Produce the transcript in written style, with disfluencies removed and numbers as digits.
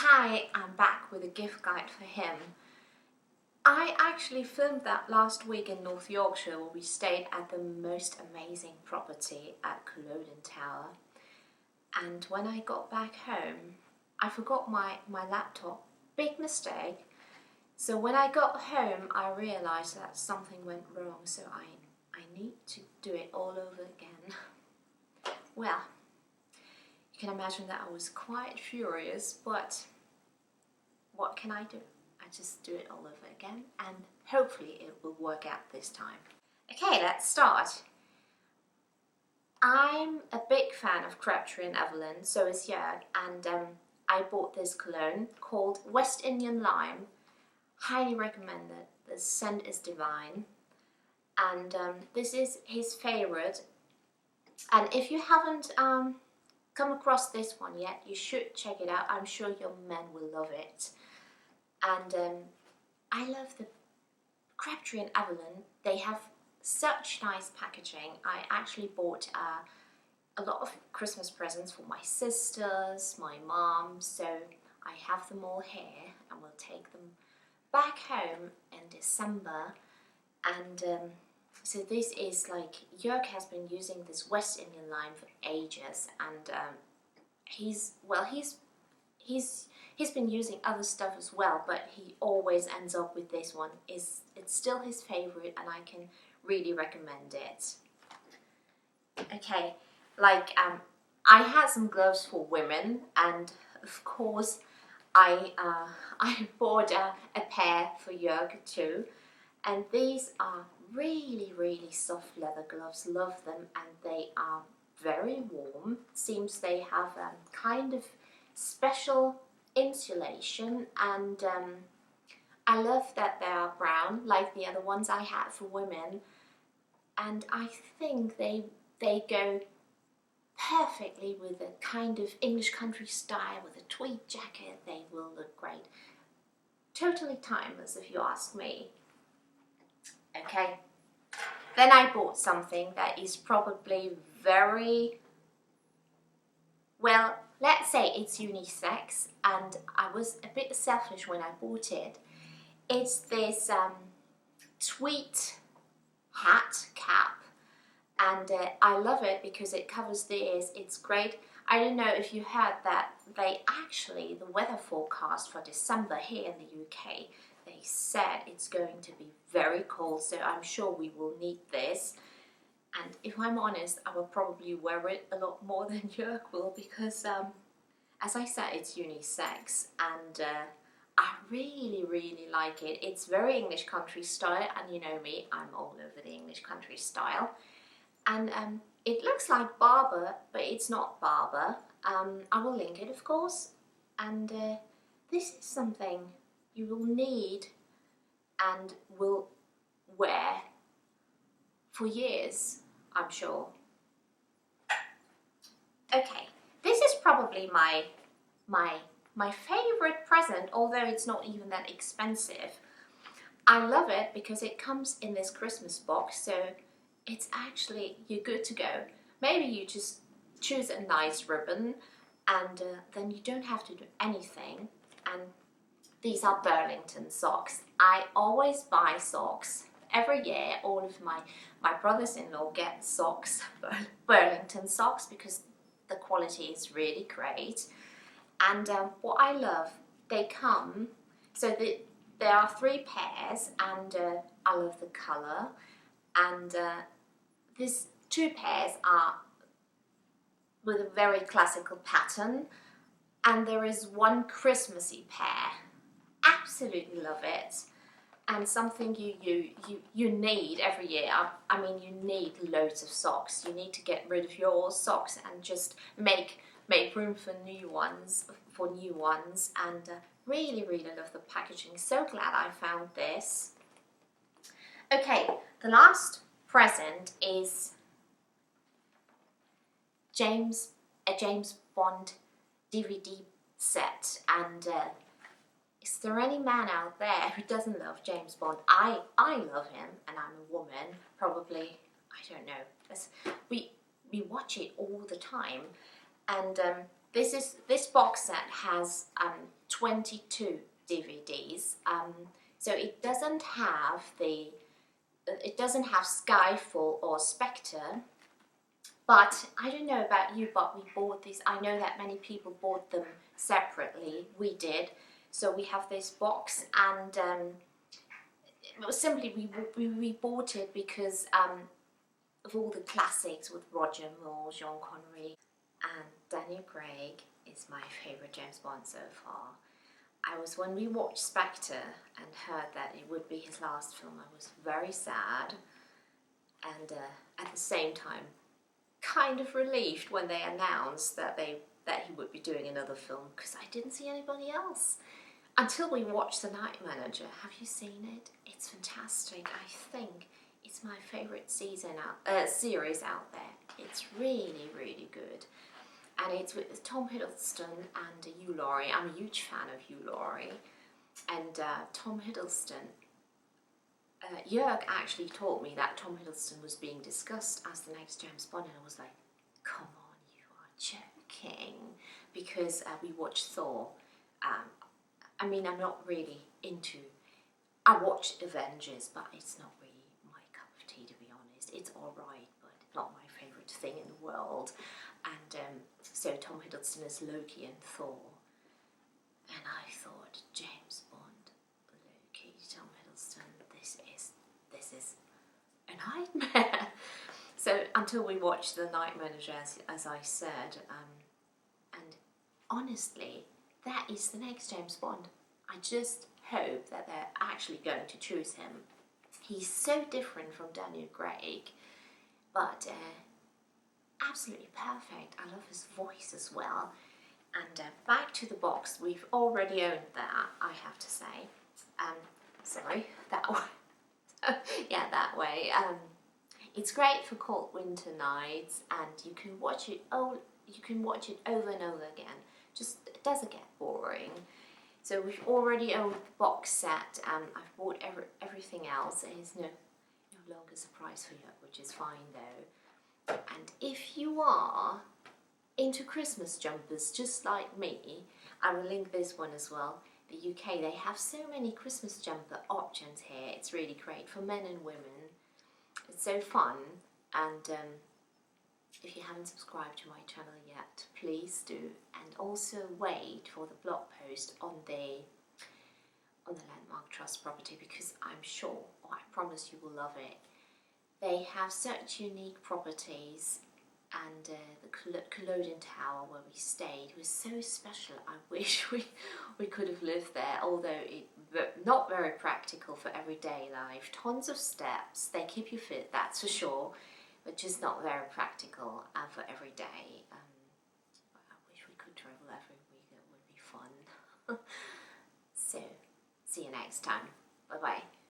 Hi, I'm back with a gift guide for him. I actually filmed that last week in North Yorkshire where we stayed at the most amazing property at Culloden Tower. And when I got back home, I forgot my laptop. Big mistake. So when I got home, I realised that something went wrong, so I need to do it all over again. Well, you can imagine that I was quite furious, but what can I do? I just do it all over again and hopefully it will work out this time. Okay, let's start. I'm a big fan of Crabtree and Evelyn, so is Jörg, and I bought this cologne called West Indian Lime. Highly recommend it. The scent is divine, and this is his favorite. And if you haven't come across this one yet, you should check it out. I'm sure your men will love it. And I love the Crabtree and Evelyn. They have such nice packaging. I actually bought a lot of Christmas presents for my sisters, my mom, so I have them all here and we'll take them back home in December. And so this is like, Jörg has been using this West Indian lime for ages, and he's been using other stuff as well, but he always ends up with this one. It's still his favorite and I can really recommend it. Okay, like I had some gloves for women, and of course I bought a pair for Jörg too, and these are really soft leather gloves. Love them, and they are very warm. Seems they have kind of special insulation, and I love that they are brown like the other ones I had for women, and I think they go perfectly with a kind of English country style with a tweed jacket. They will look great. Totally timeless if you ask me. Okay, then I bought something that is probably very, well, let's say it's unisex, and I was a bit selfish when I bought it. It's this tweed hat cap, and I love it because it covers the ears. It's great. I don't know if you heard that the weather forecast for December here in the UK, they said it's going to be very cold, so I'm sure we will need this. And if I'm honest, I will probably wear it a lot more than Jörg will, because as I said, it's unisex, and I really like it. It's very English country style, and you know me, I'm all over the English country style. And it looks like Barber, but it's not Barber. I will link it, of course. And this is something you will need and will wear for years, I'm sure. Okay, this is probably my favorite present, although it's not even that expensive. I love it because it comes in this Christmas box, so it's actually, you're good to go. Maybe you just choose a nice ribbon, and then you don't have to do anything. And these are Burlington socks. I always buy socks. Every year, all of my brothers-in-law get socks, Burlington socks, because the quality is really great. And what I love, they come, so there are 3 pairs, and I love the colour. And these 2 pairs are with a very classical pattern, and there is 1 Christmassy pair. Absolutely love it, and something you need every year. I mean, you need loads of socks. You need to get rid of your old socks and just make room for new ones. And really love the packaging. So glad I found this. Okay, the last present is a James Bond DVD set, and is there any man out there who doesn't love James Bond? I love him, and I'm a woman, probably, I don't know. We watch it all the time, and this box set has 22 DVDs. So it doesn't have Skyfall or Spectre. But I don't know about you, but we bought these. I know that many people bought them separately. We did. So we have this box, and simply we bought it because of all the classics with Roger Moore, Sean Connery, and Daniel Craig is my favourite James Bond so far. When we watched Spectre and heard that it would be his last film, I was very sad, and at the same time kind of relieved when they announced that he would be doing another film, because I didn't see anybody else until we watched The Night Manager. Have you seen it? It's fantastic. I think it's my favourite series out there. It's really, really good. And it's with Tom Hiddleston and Hugh Laurie. I'm a huge fan of Hugh Laurie. And Tom Hiddleston, Jörg actually told me that Tom Hiddleston was being discussed as the next James Bond, and I was like, come on, you are joking. Because we watched Thor. I mean, I'm not really into... I watched Avengers, but it's not really my cup of tea, to be honest. It's alright, but not my favourite thing in the world. And so Tom Hiddleston is Loki and Thor. And I thought, James Bond, Loki, Tom Hiddleston, this is a nightmare. So until we watched The Night Manager, as I said, and honestly, that is the next James Bond. I just hope that they're actually going to choose him. He's so different from Daniel Craig, but absolutely perfect. I love his voice as well. And back to the box. We've already owned that, I have to say. Sorry, that way. Yeah, that way. It's great for cold winter nights, and you can watch it over and over again. Just it doesn't get boring. So we've already owned the box set. I've bought everything else. It is no longer a surprise for you, which is fine though. And if you are into Christmas jumpers just like me, I will link this one as well. The UK, they have so many Christmas jumper options here. It's really great for men and women. It's so fun, and if you haven't subscribed to my channel yet, please do, and also wait for the blog post on the Landmark Trust property, because I'm sure, or I promise you will love it. They have such unique properties, and the Culloden Tower where we stayed was so special. I wish we could have lived there, although not very practical for everyday life. Tons of steps, they keep you fit, that's for sure, but just not very practical for every day. I wish we could travel every week, it would be fun. So, see you next time. Bye bye.